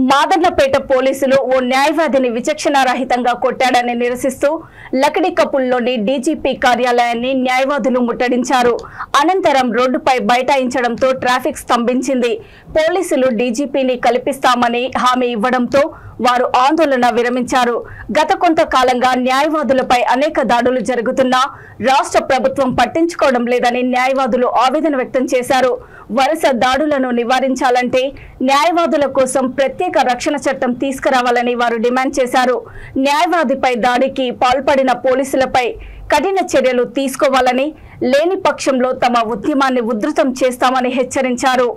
మాదర్లపేట పోలీసులు ఓ న్యాయవాదిని విచక్షణారహితంగా కొట్టాడని నిరసిస్తూ లకడికపుల్లోని డీజీపీ కార్యాలయాన్ని న్యాయవాదులు ముట్టడించారు. అనంతరం రోడ్డుపై బైఠాయించడంతో ట్రాఫిక్ స్తంభించింది. పోలీసులు డీజీపీని కల్పిస్తామని హామీ ఇవ్వడంతో వారు ఆందోళన విరమించారు. గత కొంతకాలంగా న్యాయవాదులపై అనేక దాడులు జరుగుతున్నా రాష్ట్ర ప్రభుత్వం పట్టించుకోవడం లేదని న్యాయవాదులు ఆవేదన వ్యక్తం చేశారు. వరుస దాడులను నివారించాలంటే న్యాయవాదుల కోసం ప్రత్యేక రక్షణ చట్టం తీసుకురావాలని వారు డిమాండ్ చేశారు. న్యాయవాదిపై దాడికి పాల్పడిన పోలీసులపై కఠిన చర్యలు తీసుకోవాలని, లేని పక్షంలో తమ ఉద్యమాన్ని ఉధృతం చేస్తామని హెచ్చరించారు.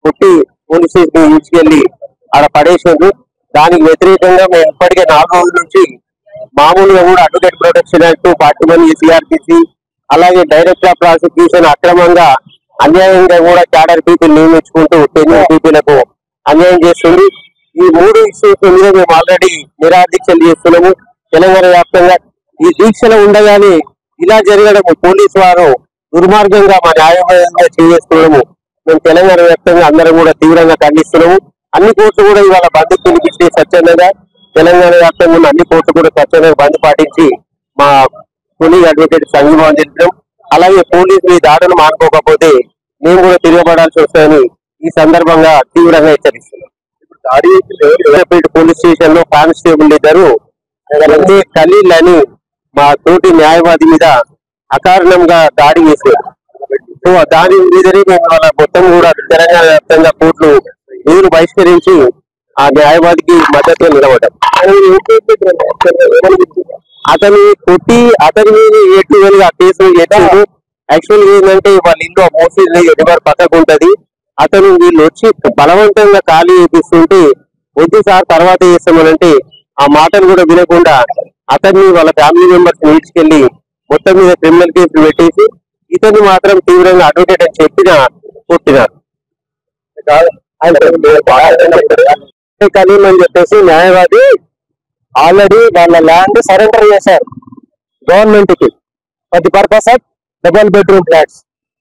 పుట్టి పోలీస్ స్టేషన్ తీసుకెళ్లి ఆడ పడేసారు. దానికి వ్యతిరేకంగా మేము ఇప్పటికే 4 రోజుల నుంచి మామూలుగా కూడా అడ్వకేట్ ప్రొటెక్షన్ యాక్ట్ 41 సిఆర్పిసి అలాగే డైరెక్టర్ ఆఫ్ ప్రాసిక్యూషన్ అక్రమంగా అన్యాయంగా కూడా క్యాడర్ పీపుల్ నియమించుకుంటూ టెన్యూర్ పీపుల్కు అన్యాయం చేస్తుంది. ఈ 3 ఇష్యూస్ మీద మేము ఆల్రెడీ నిరాదీక్షలు చేస్తున్నాము. తెలంగాణ వ్యాప్తంగా ఈ దీక్షలు ఉండగానే ఇలా జరగడము పోలీసు వారు దుర్మార్గంగా మా న్యాయవాదంగా చేస్తున్నాము. మేము తెలంగాణ వ్యాప్తంగా అందరం కూడా తీవ్రంగా ఖండిస్తున్నాము. అన్ని కోర్టులు కూడా ఇవాళ బంద్ పిలిపిస్తే స్వచ్ఛందంగా తెలంగాణ వ్యాప్తంగా ఉన్న అన్ని కోర్టులు కూడా స్వచ్ఛందంగా బంద్ పాటించి మా తొలి అడ్వకేట్ సంఘీభావం తెలిపినాం. అలాగే పోలీసులు ఈ దాడులు మానుకోకపోతే మేము కూడా తిరగబడాల్సి వస్తాయని ఈ సందర్భంగా తీవ్రంగా హెచ్చరిస్తున్నాం. పోలీస్ స్టేషన్ లో కానిస్టేబుల్ ఇద్దరు ఖలీల్ అని మా తోటి న్యాయవాది మీద అకారణంగా దాడి చేశారు. సో దాని మీదనే మేము వాళ్ళ మొత్తం కూడా తెలంగాణ వ్యాప్తంగా కోర్టులు ఎదురు బహిష్కరించి ఆ న్యాయవాదికి మద్దతు నిలబడ్డాం. అతని కొట్టి అతని మీద 8 కేసు చేశారు. యాక్చువల్గా ఏంటంటే వాళ్ళ ఇల్లు మోసీ రివర్ పక్కకు ఉంటది. అతను వీళ్ళు వచ్చి బలవంతంగా ఖాళీ చేపిస్తుంటే వద్దు సార్ తర్వాత చేస్తామనంటే ఆ మాటలు కూడా వినకుండా అతన్ని వాళ్ళ ఫ్యామిలీ మెంబర్స్ తీసుకెళ్లి మొత్తం మీద క్రిమినల్ కేసులు పెట్టేసి ఇతన్ని మాత్రం తీవ్రంగా అడ్వకేట్ అని చెప్పిన కొట్టినారు. కలీం అని చెప్పేసి న్యాయవాది ఆల్రెడీ వాళ్ళ ల్యాండ్ సరెండర్ చేశారు గవర్నమెంట్ కి for the purpose of double bedroom flats.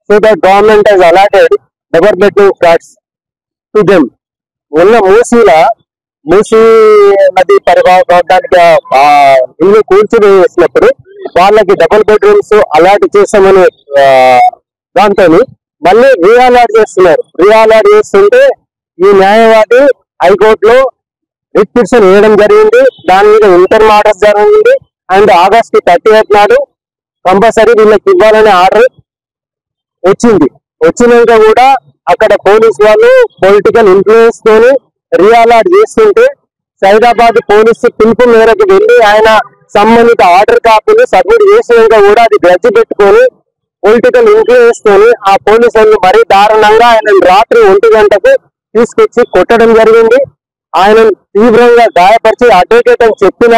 So that government has allotted double bedroom flats to them. ఉన్న మూసీ నది పరివాహానికి ఇల్లు కూర్చుని వేసినప్పుడు వాళ్ళకి డబుల్ బెడ్రూమ్స్ అలాట్ చేస్తామని దాంతో మళ్ళీ రీఅలాట్ చేస్తున్నారు. రీఅలాట్ చేస్తుంటే ఈ న్యాయవాది హైకోర్టులో రిట్ పిటిషన్ వేయడం జరిగింది. దాని మీద ఇంటర్ ఆర్డర్ జరిగింది. అండ్ ఆగస్టు 30 నాడు కంపల్సరీ వీళ్ళకి ఇవ్వాలనే ఆర్డర్ వచ్చింది. వచ్చినాక కూడా అక్కడ పోలీసు వాళ్ళు పొలిటికల్ ఇన్ఫ్లుయెన్స్ తోని రీఅలాట్ చేస్తుంటే సైదాబాద్ పోలీసు పిలుపు మేరకు వెళ్ళి ఆయన సంబంధిత ఆర్డర్ కాపీలు సబ్మిట్ చేసినాక కూడా అది గ్రడ్జి పెట్టుకొని పొలిటికల్ ఇన్ఫ్లుయెన్స్ తోని ఆ పోలీసులను మరీ దారుణంగా ఆయన రాత్రి 1 గంటకు తీసుకొచ్చి కొట్టడం జరిగింది. ఆయన తీవ్రంగా గాయపరిచి అడ్వకేట్ అని చెప్పిన